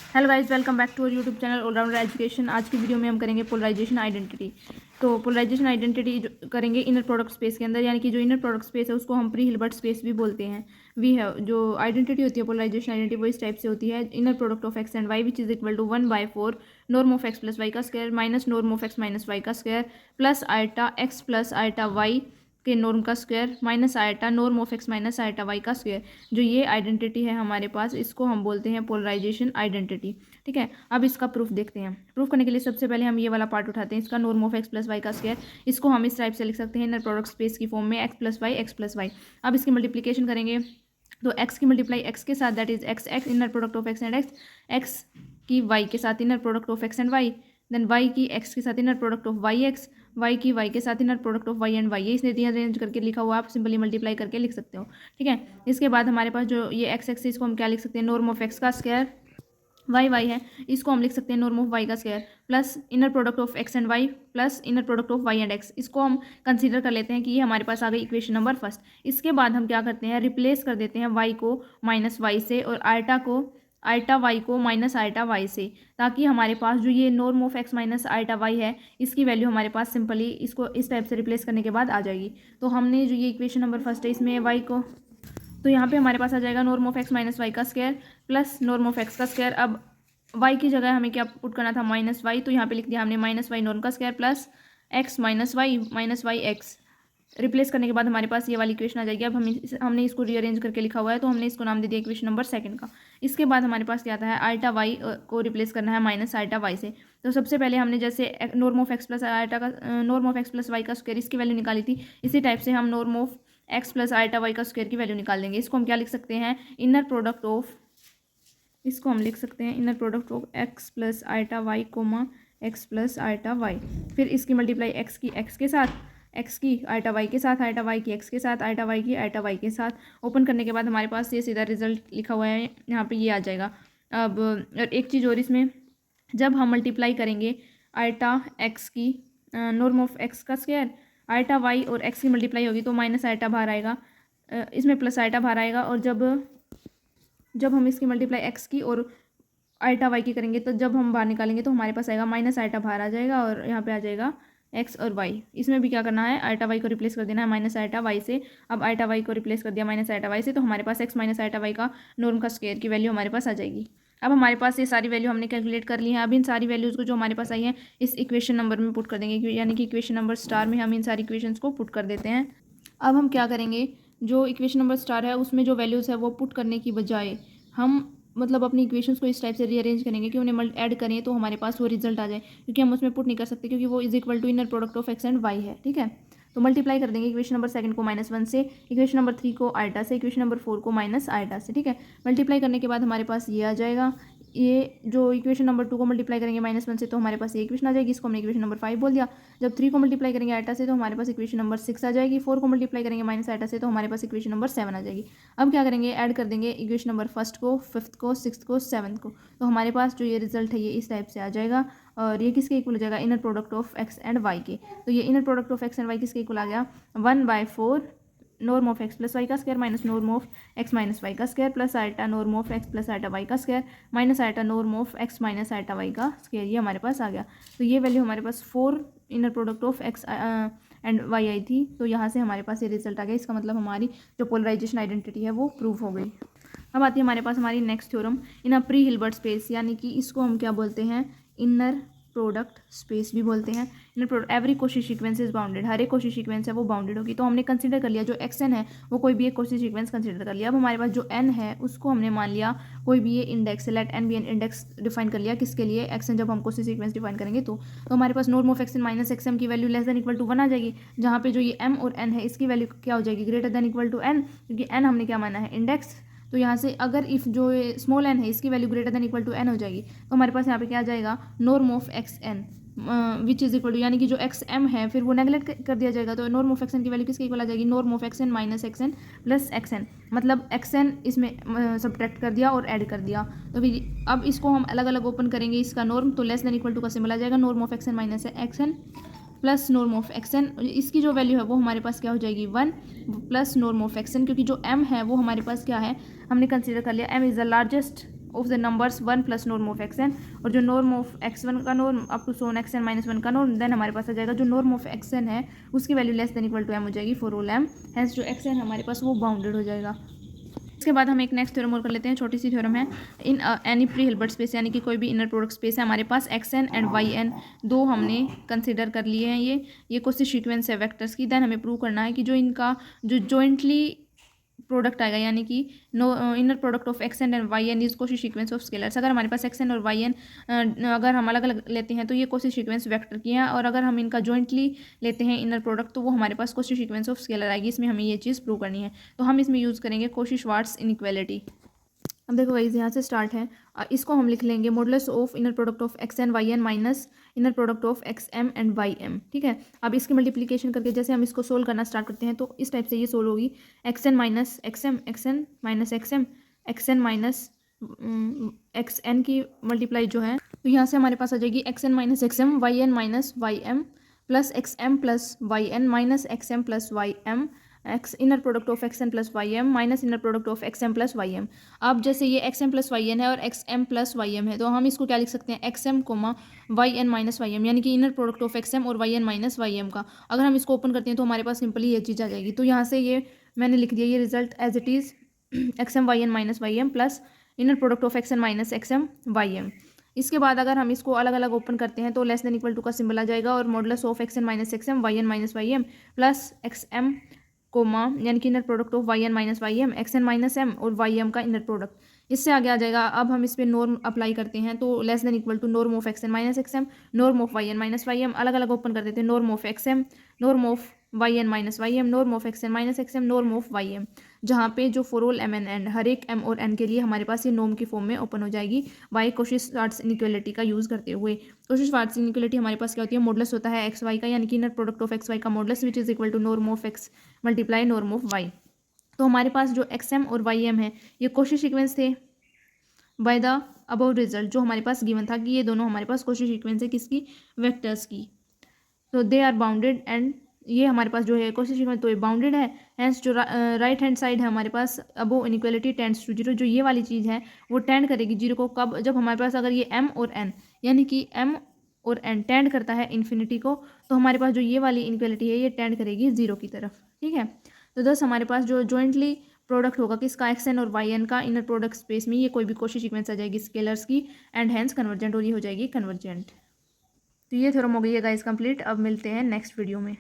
Hello guys, welcome back to our YouTube channel allrounder education. आज की video में हम करेंगे पोलराइजेशन आइडेंटिटी। तो पोलराइजेशन आइडेंटिटी करेंगे इनर प्रोडक्ट स्पेस के अंदर, यानी कि जो इनर प्रोडक्ट स्पेस है उसको हम प्री हिल्बर्ट स्पेस भी बोलते हैं। वी है जो आइडेंटिटी होती है पोलराइजेशन आइडेंटिटी वो इस टाइप से होती है। Inner product of x and Y which is equal to 1/4 norm of x plus Y का square minus norm of x minus Y का square plus iota X plus iota Y के norm का square minus iota norm of x minus iota Y का square. जो ये identity है हमारे पास, इसको हम बोलते हैं पोलराइजेशन आइडेंटिटी। ठीक है, अब इसका प्रूफ देखते हैं। प्रूफ करने के लिए सबसे पहले हम ये वाला पार्ट उठाते हैं, इसका norm of x plus Y का स्क्वायर। इसको हम इस टाइप से लिख सकते हैं इनर प्रोडक्ट स्पेस की फॉर्म में, एक्स प्लस वाई। अब इसकी मल्टीप्लीकेशन करेंगे तो एक्स की मल्टीप्लाई एक्स के साथ, that is X X inner product of x and X, X की वाई के साथ inner product of x and Y, then Y की एक्स के साथ inner product of Y X, Y की वाई के साथ inner product of Y and Y. ये इसने अरेंज करके लिखा हुआ, आप सिंपली मल्टीप्लाई करके लिख सकते हो। ठीक है, इसके बाद हमारे पास जो ये एक्स एक्स इसको हम क्या लिख सकते हैं, नॉर्म ऑफ एक्स का स्क्वायर, वाई वाई है इसको हम लिख सकते हैं नॉर्म ऑफ वाई का square plus inner product of x and Y plus inner product of Y and X. इसको हम कंसीडर कर लेते हैं कि ये हमारे पास आ गई इक्वेशन नंबर फर्स्ट। इसके बाद हम क्या करते हैं, रिप्लेस कर देते हैं वाई को माइनस वाई से और आयटा वाई को माइनस आयटा वाई से, ताकि हमारे पास जो ये norm of x minus iota Y है इसकी वैल्यू हमारे पास सिंपली इसको इस टाइप से रिप्लेस करने के बाद आ जाएगी। तो हमने जो ये इक्वेशन नंबर फर्स्ट है इसमें वाई को, तो यहाँ पे हमारे पास आ जाएगा norm of x minus Y का square plus norm of X का स्क्वायर। अब वाई की जगह हमें क्या पुट करना था, माइनस वाई, तो यहाँ पे लिख दिया हमने माइनस वाई नॉर्म का square plus X minus Y X. Replace करने के बाद हमारे पास ये वाली इक्वेशन आ जाएगी। अब हमने इसको रीअरेंज करके लिखा हुआ है, तो हमने इसको नाम दे दिया इक्वेशन नंबर सेकंड का। इसके बाद हमारे पास क्या आता है, आयटा वाई को रिप्लेस करना है माइनस आयटा वाई से। तो सबसे पहले हमने जैसे norm of x plus iota का norm of x plus Y का स्क्वायर इसकी वैल्यू निकाली थी, इसी टाइप से हम norm of x plus iota Y का स्क्वायर की वैल्यू निकाल देंगे। इसको हम क्या लिख सकते हैं, इनर प्रोडक्ट ऑफ, इसको हम लिख सकते हैं inner product of x plus iota Y comma X plus iota Y. फिर इसकी मल्टीप्लाई एक्स की एक्स के साथ, एक्स की आयटा वाई के साथ, आयटा वाई की एक्स के साथ, आयटा वाई की आयटा वाई के साथ। ओपन करने के बाद हमारे पास ये सीधा रिजल्ट लिखा हुआ है, यहाँ पे ये आ जाएगा। अब और एक चीज़ और, इसमें जब हम मल्टीप्लाई करेंगे आयटा एक्स की नॉर्म ऑफ एक्स का स्क्वायर, आयटा वाई और एक्स की मल्टीप्लाई होगी तो माइनस आयटा बाहर आएगा, इसमें प्लस आयटा बाहर आएगा। और जब हम इसकी मल्टीप्लाई एक्स की और आयटा वाई की करेंगे तो जब हम बाहर निकालेंगे तो हमारे पास आएगा माइनस आयटा बाहर आ जाएगा और यहाँ पे आ जाएगा एक्स और वाई। इसमें भी क्या करना है, आयटा वाई को रिप्लेस कर देना है माइनस आयटा वाई से। अब आयटा वाई को रिप्लेस कर दिया माइनस आयटा वाई से, तो हमारे पास एक्स माइनस आयटा वाई का नॉर्म का स्क्वायर की वैल्यू हमारे पास आ जाएगी। अब हमारे पास ये सारी वैल्यू हमने कैलकुलेट कर ली है। अब इन सारी वैल्यूज़ को जो हमारे पास आई है इस इक्वेशन नंबर में पुट कर देंगे, यानी कि इक्वेशन नंबर स्टार में हम इन सारी इक्वेशंस को पुट कर देते हैं। अब हम क्या करेंगे, जो इक्वेशन नंबर स्टार है उसमें जो वैल्यूज़ है वो पुट करने की बजाय हम मतलब अपनी इक्वेशंस को इस टाइप से रीअरेंज करेंगे कि उन्हें ऐड करें तो हमारे पास वो रिजल्ट आ जाए, क्योंकि हम उसमें पुट नहीं कर सकते क्योंकि वो is equal to inner product of x and Y है। ठीक है, तो मल्टीप्लाई कर देंगे इक्वेशन नंबर सेकंड को -1 से, इक्वेशन नंबर 3 को आयटा से, इक्वेशन नंबर 4 को माइनस आयटा से। ठीक है, मल्टीप्लाई करने के बाद हमारे पास ये आ जाएगा। ये जो इक्वेशन नंबर 2 को मल्टीप्लाई करेंगे -1 से तो हमारे पास ये इक्वेशन आ जाएगी, इसको हमने इक्वेशन नंबर 5 बोल दिया। जब 3 को मल्टीप्लाई करेंगे आयटा से तो हमारे पास इक्वेशन नंबर 6 आ जाएगी। 4 को मल्टीप्लाई करेंगे माइनस आयटा से तो हमारे पास इक्वेशन नंबर 7 आ जाएगी। अब क्या करेंगे, ऐड कर देंगे इक्वेशन नंबर फर्स्ट को, फिफ्थ को, सिक्स्थ को, सेवन्थ को, तो हमारे पास जो ये रिजल्ट है ये इस टाइप से आ जाएगा। और ये किसके इक्वल हो जाएगा, inner product of x and y के। तो ये inner product of x and y किसके इक्वल आ गया, 1/4 norm of x plus Y का square minus norm of x minus Y का square plus iota norm of x plus iota Y का square minus iota norm of x minus iota Y का square. ये हमारे पास आ गया। तो ये वैल्यू हमारे पास 4 inner product of x and Y आई थी, तो यहाँ से हमारे पास ये रिजल्ट आ गया। इसका मतलब हमारी जो पोलराइजेशन आइडेंटिटी है वो प्रूव हो गई। अब आती है हमारे पास हमारी next theorem in a pre Hilbert space, यानी कि इसको हम क्या बोलते हैं, इनर प्रोडक्ट स्पेस भी बोलते हैं। Inner product every Cauchy sequence is bounded, हर एक कोशी सीक्वेंस है वो बाउंडेड होगी। तो हमने कंसीडर कर लिया जो एक्स एन है वो कोई भी एक कोशी सीक्वेंस कंसीडर कर लिया। अब हमारे पास जो एन है उसको हमने मान लिया कोई भी ये इंडेक्स है, let N be N index define कर लिया किसके लिए, एक्स एन। जब हम कोशी सीक्वेंस डिफाइन करेंगे तो हमारे पास norm of x N minus x M की value less than equal to 1 आ जाएगी, जहाँ पे जो ये एम और एन है इसकी वैल्यू क्या हो जाएगी, greater than equal to N, क्योंकि एन हमने क्या माना है, इंडेक्स। तो यहाँ से अगर इफ़ जो स्मॉल एन है इसकी value greater than equal to N हो जाएगी तो हमारे पास यहाँ पे क्या आ जाएगा, norm of x N which is equal to, यानी कि जो एक्स एम है फिर वो नेगलेक्ट कर दिया जाएगा। तो नॉर्म ऑफ एक्स एन की वैल्यू किसके इक्वल आ जाएगी, norm of x N minus X N plus X N, मतलब एक्स एन इसमें सब्ट्रैक्ट कर दिया और ऐड कर दिया। तो फिर अब इसको हम अलग अलग ओपन करेंगे इसका नॉर्म, तो लेस देन इक्वल टू का सिंबल आ जाएगा, norm of x N minus X N plus norm of x N. इसकी जो वैल्यू है वो हमारे पास क्या हो जाएगी, 1 plus norm of x N, क्योंकि जो एम है वो हमारे पास क्या है, हमने कंसीडर कर लिया M is the largest of the numbers 1 plus norm of x N, और जो नॉर्म ऑफ x1 का नॉर्म अप टू सोन एक्स एन माइनस 1 का नॉर्म, देन हमारे पास आ जाएगा जो नॉर्म ऑफ एक्स एन है उसकी value less than equal to m हो जाएगी फॉर ऑल m, हेंस जो एक्स एन हमारे पास वो बाउंडेड हो जाएगा। इसके बाद हम एक नेक्स्ट थ्योरम और कर लेते हैं, छोटी सी थ्योरम है। In any pre Hilbert space यानी कि कोई भी इनर प्रोडक्ट स्पेस है हमारे पास X N and Y N दो हमने कंसिडर कर लिए हैं, ये कुछ सीक्वेंस है वेक्टर्स की। देन हमें प्रूव करना है कि जो इनका जो जॉइंटली प्रोडक्ट आएगा यानी कि no inner product of x N and Y N is Cauchy sequence of scalars. अगर हमारे पास एक्स एन और वाई एन अगर हम अलग अलग लेते हैं तो ये कोशी सीक्वेंस वेक्टर की है, और अगर हम इनका जॉइंटली लेते हैं इनर प्रोडक्ट तो वो हमारे पास कोशी सीक्वेंस ऑफ स्केलर आएगी। इसमें हमें ये चीज़ प्रूव करनी है, तो हम इसमें यूज़ करेंगे कोशी-श्वार्ट्ज इनइक्वालिटी। अब देखो गाइस यहाँ से स्टार्ट है, इसको हम लिख लेंगे modulus of inner product of x N Y N minus inner product of x M and Y M, ठीक है। अब इसकी मल्टीप्लिकेशन करके जैसे हम इसको सोल्व करना स्टार्ट करते हैं तो इस टाइप से ये सोल्व होगी, X N minus x M, X N minus x M, X N minus X N की मल्टीप्लाई जो है, तो यहाँ से हमारे पास आ जाएगी X N minus x M, Y N minus Y M plus X M plus Y N minus x M plus Y M, X inner product of x M plus Y M minus inner product of x M plus Y M. अब जैसे ये X M plus Y N है और X M plus Y M है, तो हम इसको क्या लिख सकते हैं, X M comma Y N minus Y M, यानी कि inner product of x M और Y N minus Y M का। अगर हम इसको ओपन करते हैं तो हमारे पास सिंपली ये चीज़ आ जाएगी। तो यहाँ से ये मैंने लिख दिया, ये result as it is X M Y N minus Y M plus inner product of x N minus x M Y M. इसके बाद अगर हम इसको अलग अलग ओपन करते हैं तो लेस देन इक्वल टू का सिंबल आ जाएगा, और modulus of x N minus x M Y N minus Y M plus X M comma यानी कि inner product of Y N minus Y M, X N minus M और Y M का inner product, इससे आगे आ जाएगा। अब हम इस पर नॉर्म अप्लाई करते हैं तो less than equal to norm of x N minus x m, norm of Y N minus Y m, अलग अलग ओपन कर देते हैं, norm of x m, norm of Y N minus Y m, norm of x N minus x m, norm of y m, जहाँ पे जो for all m n and हर एक एम और एन के लिए हमारे पास ये नॉर्म की फॉर्म में ओपन हो जाएगी बाय कोशी-श्वार्ट्ज इनइक्वालिटी का यूज़ करते हुए। कोशी-श्वार्ट्ज इनइक्वालिटी हमारे पास क्या होती है, मॉडुलस होता है एक्स वाई का, यानी कि inner product of x y का modulus which is equal to norm of x multiply norm of y. तो हमारे पास जो एक्स एम और वाई एम है ये कोशी सीक्वेंस थे बाय द अबव रिजल्ट, जो हमारे पास गिवन था कि ये दोनों हमारे पास कोशी सीक्वेंस है किसकी, वेक्टर्स की। तो दे आर बाउंडेड एंड ये हमारे पास जो है कोशी सीक्वेंस तो ये बाउंडेड है, हेंस जो राइट हैंड साइड है हमारे पास above inequality tends to zero, जो ये वाली चीज़ है वो टेंड करेगी जीरो को, कब, जब हमारे पास अगर ये एम और एन यानी कि एम और एन टेंड करता है इन्फिनिटी को, तो हमारे पास जो ये वाली इनइक्वालिटी है ये टेंड करेगी जीरो की तरफ, ठीक है। तो दस हमारे पास जो जॉइंटली प्रोडक्ट होगा किसका, एक्स एन और वाई एन का इनर प्रोडक्ट स्पेस में, ये कोई भी कोशी सीक्वेंस आ जाएगी स्केलर्स की एंड हेंस कन्वर्जेंट, और ये हो जाएगी कन्वर्जेंट। तो ये थ्योरम हो गई है गाइस कंप्लीट। अब मिलते हैं नेक्स्ट वीडियो में।